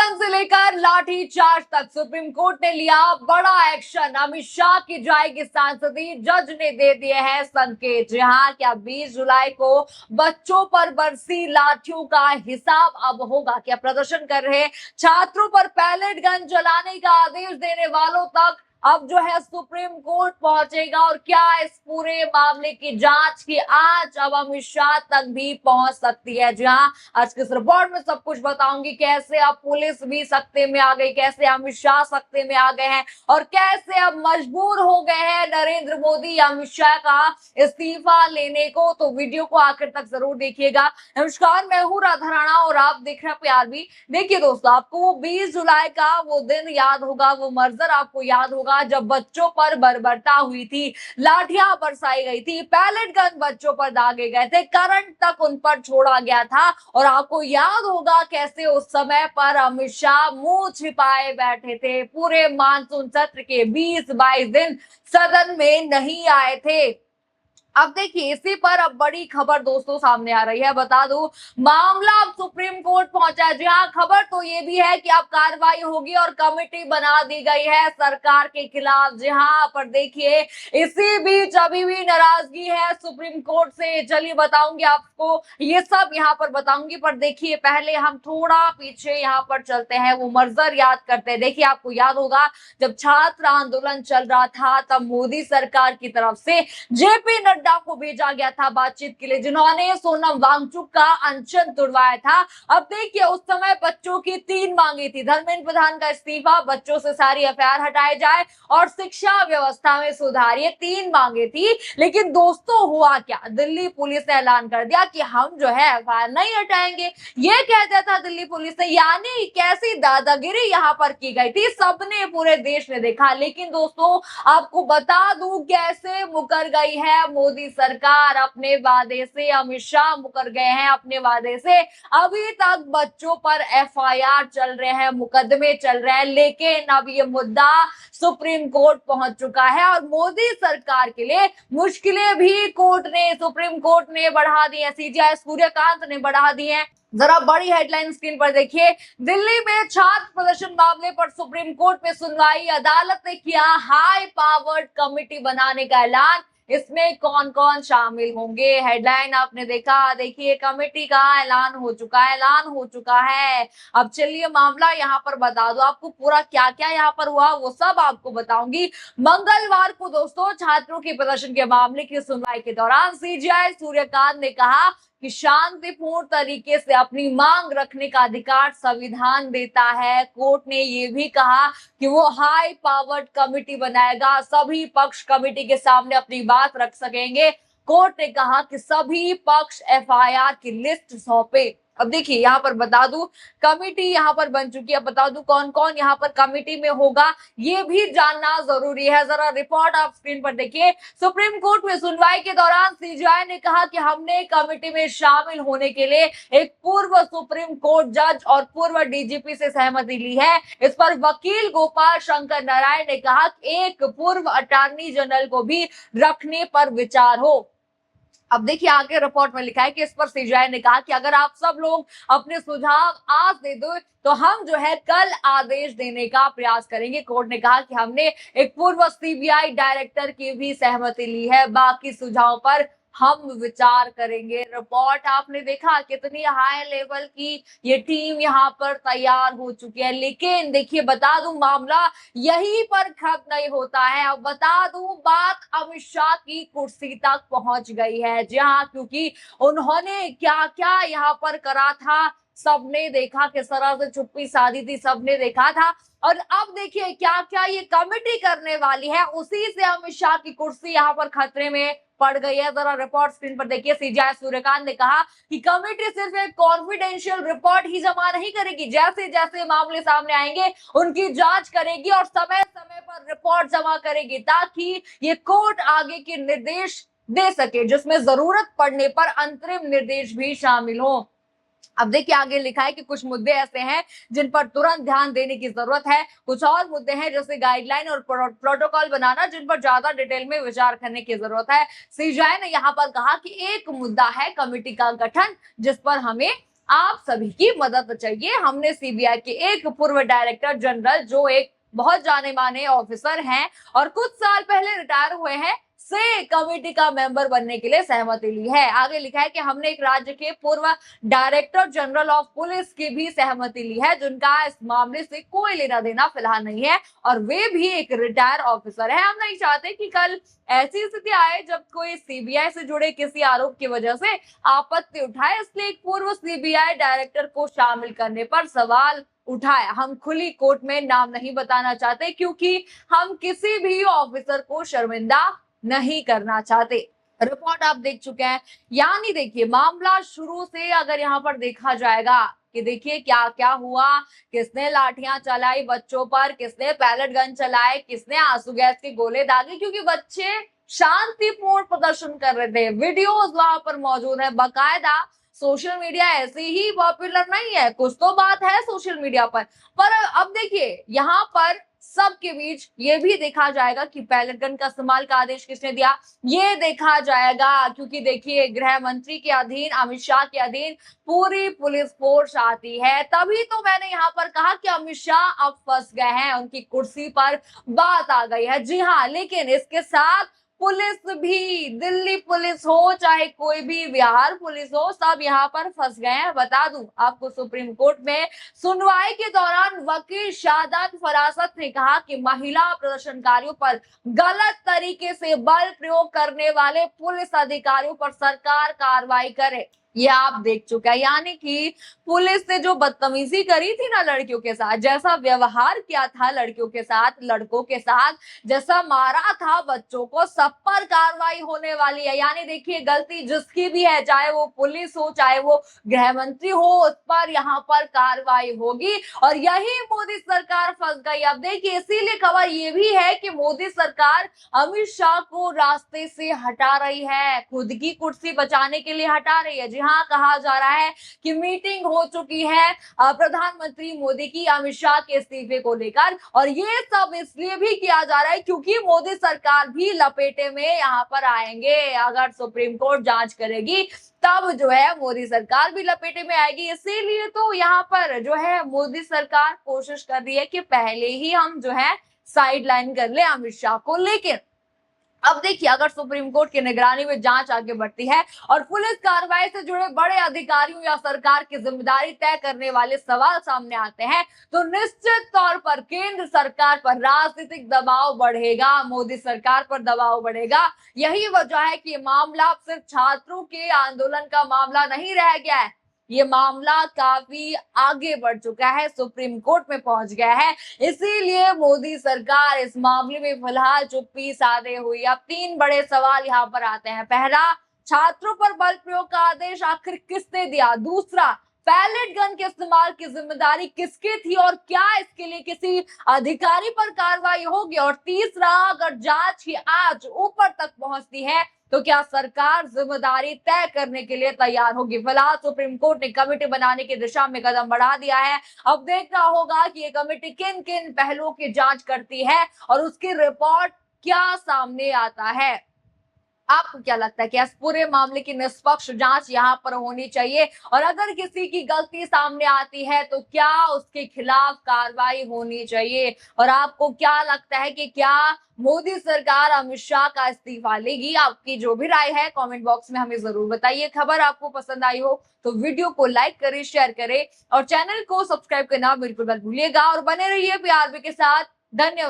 Gun से लेकर लाठी चार्ज तक सुप्रीम कोर्ट ने लिया बड़ा एक्शन। अमित शाह की जाएगी सांसदी, जज ने दे दिए हैं संकेत। जहां क्या 20 जुलाई को बच्चों पर बरसी लाठियों का हिसाब अब होगा? क्या प्रदर्शन कर रहे छात्रों पर पैलेट गन चलाने का आदेश देने वालों तक अब जो है सुप्रीम कोर्ट पहुंचेगा? और क्या इस पूरे मामले की जांच की आज अब अमित शाह तक भी पहुंच सकती है? जी हाँ, आज के इस रिपोर्ट में सब कुछ बताऊंगी। कैसे अब पुलिस भी सख्ते में आ गई, कैसे अमित शाह सख्ते में आ गए हैं और कैसे अब मजबूर हो गए हैं नरेंद्र मोदी अमित शाह का इस्तीफा लेने को। तो वीडियो को आखिर तक जरूर देखिएगा। नमस्कार, मैं हूँ राधा राणा और आप देख रहे हैं प्यार भी। देखिए दोस्तों, आपको वो 20 जुलाई का वो दिन याद होगा, वो मंजर आपको याद होगा जब बच्चों पर बर्बरता हुई थी, लाठियां बरसाई गई थी, पैलेट गन बच्चों पर दागे गए थे, करंट तक उन पर छोड़ा गया था। और आपको याद होगा कैसे उस समय पर अमित शाह मुंह छिपाए बैठे थे, पूरे मानसून सत्र के 20-22 दिन सदन में नहीं आए थे। अब देखिए, इसी पर अब बड़ी खबर दोस्तों सामने आ रही है। बता दूं, मामला अब सुप्रीम कोर्ट पहुंचा है। जी हाँ, खबर तो ये भी है कि अब कार्रवाई होगी और कमेटी बना दी गई है सरकार के खिलाफ। जी हाँ, पर देखिए, इसी बीच अभी भी नाराजगी है सुप्रीम कोर्ट से। चलिए बताऊंगी आपको, ये सब यहाँ पर बताऊंगी। पर देखिए, पहले हम थोड़ा पीछे यहाँ पर चलते हैं, वो मंजर याद करते हैं। देखिए, आपको याद होगा जब छात्र आंदोलन चल रहा था, तब मोदी सरकार की तरफ से जेपी नड्डा को भेजा गया था बातचीत के लिए, जिन्होंने सोनम वांगचुक का अनशन तुड़वाया था। अब देखिए, उस समय बच्चों की 3 मांगे थी। धर्मेंद्र प्रधान का इस्तीफा, बच्चों से सारी एफआईआर हटाए जाए और शिक्षा व्यवस्था में सुधार, ये 3 मांगे थी। लेकिन दोस्तों हुआ क्या, दिल्ली पुलिस ने ऐलान कर दिया कि हम जो है एफआईआर नहीं हटाएंगे। ये कह दिया था दिल्ली पुलिस ने, यानी कैसी दादागिरी यहाँ पर की गई थी, सबने, पूरे देश ने देखा। लेकिन दोस्तों आपको बता दूं कैसे मुकर गई है मोदी सरकार अपने वादे से। अमित शाह मुकर गए हैं अपने वादे से। अभी तक बच्चों पर एफआईआर चल रहे हैं, मुकदमे चल रहे हैं, लेकिन अब ये मुद्दा सुप्रीम कोर्ट पहुंच चुका है और मोदी सरकार के लिए मुश्किलें भी सुप्रीम कोर्ट ने बढ़ा दी है। सीजेआई सूर्यकांत ने बढ़ा दी है। जरा बड़ी हेडलाइन स्क्रीन पर देखिए, दिल्ली में छात्र प्रदर्शन मामले पर सुप्रीम कोर्ट में सुनवाई, अदालत ने किया हाई पावर्ड कमेटी बनाने का ऐलान। इसमें कौन कौन शामिल होंगे? हेडलाइन आपने देखा। देखिए, कमेटी का ऐलान हो चुका है। अब चलिए मामला यहाँ पर बता दो आपको, पूरा क्या क्या यहाँ पर हुआ वो सब आपको बताऊंगी। मंगलवार को दोस्तों छात्रों के प्रदर्शन के मामले की सुनवाई के दौरान सीजेआई सूर्यकांत ने कहा कि शांतिपूर्ण तरीके से अपनी मांग रखने का अधिकार संविधान देता है। कोर्ट ने ये भी कहा कि वो हाई पावर्ड कमेटी बनाएगा, सभी पक्ष कमेटी के सामने अपनी बात रख सकेंगे। कोर्ट ने कहा कि सभी पक्ष एफआईआर की लिस्ट सौंपे। अब देखिए, यहाँ पर बता दूं कमेटी यहाँ पर बन चुकी है। बता दूं कौन कौन यहाँ पर कमेटी में होगा, ये भी जानना जरूरी है। जरा रिपोर्ट आप स्क्रीन पर देखिए। सुप्रीम कोर्ट में सुनवाई के दौरान सीजेआई ने कहा कि हमने कमेटी में शामिल होने के लिए एक पूर्व सुप्रीम कोर्ट जज और पूर्व डीजीपी से सहमति ली है। इस पर वकील गोपाल शंकर नारायण ने कहा कि एक पूर्व अटॉर्नी जनरल को भी रखने पर विचार हो। अब देखिए, आगे रिपोर्ट में लिखा है कि इस पर सीजेआई ने कहा कि अगर आप सब लोग अपने सुझाव आज दे दो तो हम जो है कल आदेश देने का प्रयास करेंगे। कोर्ट ने कहा कि हमने एक पूर्व सीबीआई डायरेक्टर की भी सहमति ली है, बाकी सुझाव पर हम विचार करेंगे। रिपोर्ट आपने देखा कितनी हाई लेवल की ये टीम यहाँ पर तैयार हो चुकी है। लेकिन देखिए, बता दूं मामला यहीं पर खत्म नहीं होता है। अब बता दूं, बात अमित शाह की कुर्सी तक पहुंच गई है। जी हाँ, क्योंकि उन्होंने क्या क्या यहाँ पर करा था सबने देखा, किस तरह से चुप्पी साधी थी सबने देखा था। और अब देखिए क्या क्या ये कमेटी करने वाली है, उसी से अमित शाह की कुर्सी यहाँ पर खतरे में पड़ गई है। जरा रिपोर्ट स्क्रीन पर देखिए। सीजेआई सूर्यकांत ने कहा कि कमेटी सिर्फ एक कॉन्फिडेंशियल रिपोर्ट ही जमा नहीं करेगी, जैसे जैसे मामले सामने आएंगे उनकी जांच करेगी और समय समय पर रिपोर्ट जमा करेगी, ताकि ये कोर्ट आगे के निर्देश दे सके, जिसमें जरूरत पड़ने पर अंतरिम निर्देश भी शामिल हो। अब देखिए, आगे लिखा है कि कुछ मुद्दे ऐसे हैं जिन पर तुरंत ध्यान देने की जरूरत है। कुछ और मुद्दे हैं जैसे गाइडलाइन और प्रोटोकॉल बनाना, जिन पर ज्यादा डिटेल में विचार करने की जरूरत है। सीजेआई ने यहाँ पर कहा कि एक मुद्दा है कमेटी का गठन, जिस पर हमें आप सभी की मदद चाहिए। हमने सीबीआई के एक पूर्व डायरेक्टर जनरल, जो एक बहुत जाने माने ऑफिसर हैं और कुछ साल पहले रिटायर हुए हैं, से कमेटी का मेंबर बनने के लिए सहमति ली है। आगे लिखा है कि हमने एक राज्य के पूर्व डायरेक्टर जनरल ऑफ पुलिस की भी सहमति ली है, जिनका इस मामले से कोई लेना देना फिलहाल नहीं है और वे भी एक रिटायर ऑफिसर है। हम नहीं चाहते कि कल ऐसी स्थिति आए जब कोई सीबीआई से जुड़े किसी आरोप की वजह से आपत्ति उठाए, इसलिए एक पूर्व सीबीआई डायरेक्टर को शामिल करने पर सवाल उठाया। हम खुली कोर्ट में नाम नहीं बताना चाहते क्योंकि हम किसी भी ऑफिसर को शर्मिंदा नहीं करना चाहते। रिपोर्ट आप देख चुके हैं। यानी देखिए, मामला शुरू से अगर यहाँ पर देखा जाएगा कि देखिए क्या क्या हुआ, किसने लाठियां चलाई बच्चों पर, किसने पैलेट गन चलाए, किसने आंसू गैस के गोले दागे, क्योंकि बच्चे शांतिपूर्ण प्रदर्शन कर रहे थे। वीडियोस वहां पर मौजूद है बकायदा। सोशल मीडिया ऐसे ही पॉपुलर नहीं है, कुछ तो बात है सोशल मीडिया पर अब देखिए यहाँ पर सबके बीच ये भी देखा जाएगा कि पैलेट गन का इस्तेमाल का आदेश किसने दिया, ये देखा जाएगा। क्योंकि देखिए, गृह मंत्री के अधीन, अमित शाह के अधीन पूरी पुलिस फोर्स आती है। तभी तो मैंने यहाँ पर कहा कि अमित शाह अब फंस गए हैं, उनकी कुर्सी पर बात आ गई है। जी हाँ, लेकिन इसके साथ पुलिस भी, दिल्ली पुलिस हो चाहे कोई भी बिहार पुलिस हो, सब यहाँ पर फंस गए हैं। बता दूं आपको, सुप्रीम कोर्ट में सुनवाई के दौरान वकील शादात फरासत ने कहा कि महिला प्रदर्शनकारियों पर गलत तरीके से बल प्रयोग करने वाले पुलिस अधिकारियों पर सरकार कार्रवाई करे। ये आप देख चुके हैं। यानी कि पुलिस ने जो बदतमीजी करी थी ना लड़कियों के साथ, जैसा व्यवहार किया था लड़कियों के साथ, लड़कों के साथ, जैसा मारा था बच्चों को, सब पर कार्रवाई होने वाली है। यानी देखिए, गलती जिसकी भी है, चाहे वो पुलिस हो चाहे वो गृह मंत्री हो, उस पर यहाँ पर कार्रवाई होगी। और यही मोदी सरकार फंस गई। अब देखिए, इसीलिए खबर ये भी है कि मोदी सरकार अमित शाह को रास्ते से हटा रही है, खुद की कुर्सी बचाने के लिए हटा रही है। जी हाँ, कहा जा रहा है कि मीटिंग हो चुकी है प्रधानमंत्री मोदी की अमित शाह के इस्तीफे को लेकर, और ये सब इसलिए भी किया जा रहा है क्योंकि मोदी सरकार भी लपेटे में यहाँ पर आएंगे। अगर सुप्रीम कोर्ट जांच करेगी तब जो है मोदी सरकार भी लपेटे में आएगी। इसीलिए तो यहाँ पर जो है मोदी सरकार कोशिश कर रही है कि पहले ही हम जो है साइड लाइन कर ले अमित शाह को। लेकिन अब देखिए, अगर सुप्रीम कोर्ट की निगरानी में जांच आगे बढ़ती है और पुलिस कार्रवाई से जुड़े बड़े अधिकारियों या सरकार की जिम्मेदारी तय करने वाले सवाल सामने आते हैं, तो निश्चित तौर पर केंद्र सरकार पर राजनीतिक दबाव बढ़ेगा, मोदी सरकार पर दबाव बढ़ेगा। यही वजह है कि ये मामला सिर्फ छात्रों के आंदोलन का मामला नहीं रह गया है, ये मामला काफी आगे बढ़ चुका है, सुप्रीम कोर्ट में पहुंच गया है। इसीलिए मोदी सरकार इस मामले में फिलहाल चुप्पी साधे हुई। अब तीन बड़े सवाल यहाँ पर आते हैं। पहला, छात्रों पर बल प्रयोग का आदेश आखिर किसने दिया? दूसरा, पैलेट गन के इस्तेमाल की जिम्मेदारी किसकी थी और क्या इसके लिए किसी अधिकारी पर कार्रवाई होगी? और तीसरा, अगर जांच ही आज ऊपर तक पहुंचती है तो क्या सरकार जिम्मेदारी तय करने के लिए तैयार होगी? फिलहाल सुप्रीम कोर्ट ने कमेटी बनाने की दिशा में कदम बढ़ा दिया है। अब देखना होगा कि ये कमेटी किन किन पहलुओं की जांच करती है और उसकी रिपोर्ट क्या सामने आता है। आपको क्या लगता है कि इस पूरे मामले की निष्पक्ष जांच यहाँ पर होनी चाहिए? और अगर किसी की गलती सामने आती है तो क्या उसके खिलाफ कार्रवाई होनी चाहिए? और आपको क्या लगता है कि क्या मोदी सरकार अमित शाह का इस्तीफा लेगी? आपकी जो भी राय है कमेंट बॉक्स में हमें जरूर बताइए। खबर आपको पसंद आई हो तो वीडियो को लाइक करें, शेयर करें और चैनल को सब्सक्राइब करना बिल्कुल मत भूलिएगा। और बने रहिए पीआरबी के साथ। धन्यवाद।